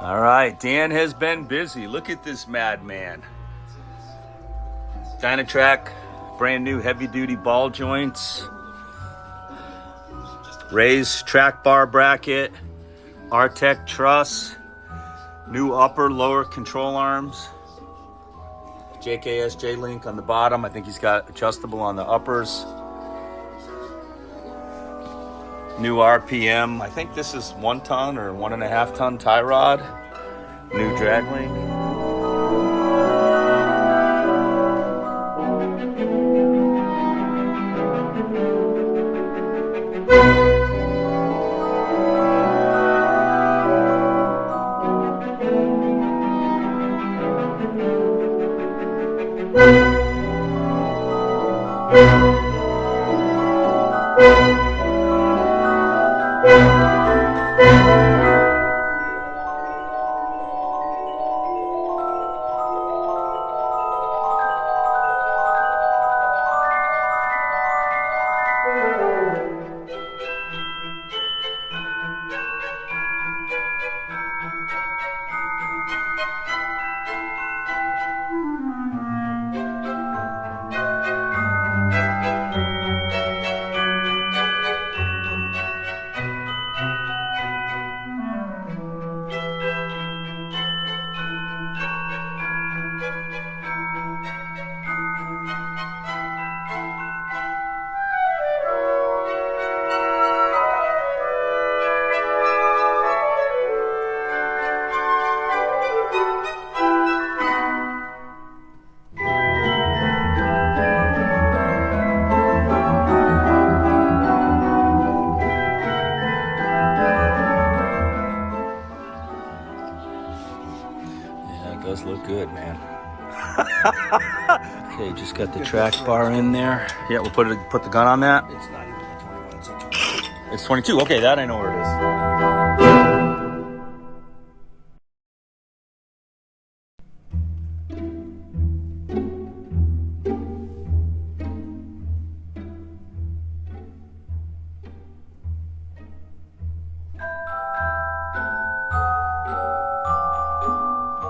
All right, Dan has been busy. Look at this madman. Dynatrack, brand new heavy-duty ball joints, raised track bar bracket, Artec truss, new upper lower control arms, JKSJ link on the bottom. I think he's got adjustable on the uppers. New RPM. I think this is 1 ton or 1.5 ton tie rod. New drag link. Does look good, man. Okay, just got the track bar in there. Yeah, we'll put the gun on that. It's not even a 21, it's a 22. It's 22. Okay, that I know where it is.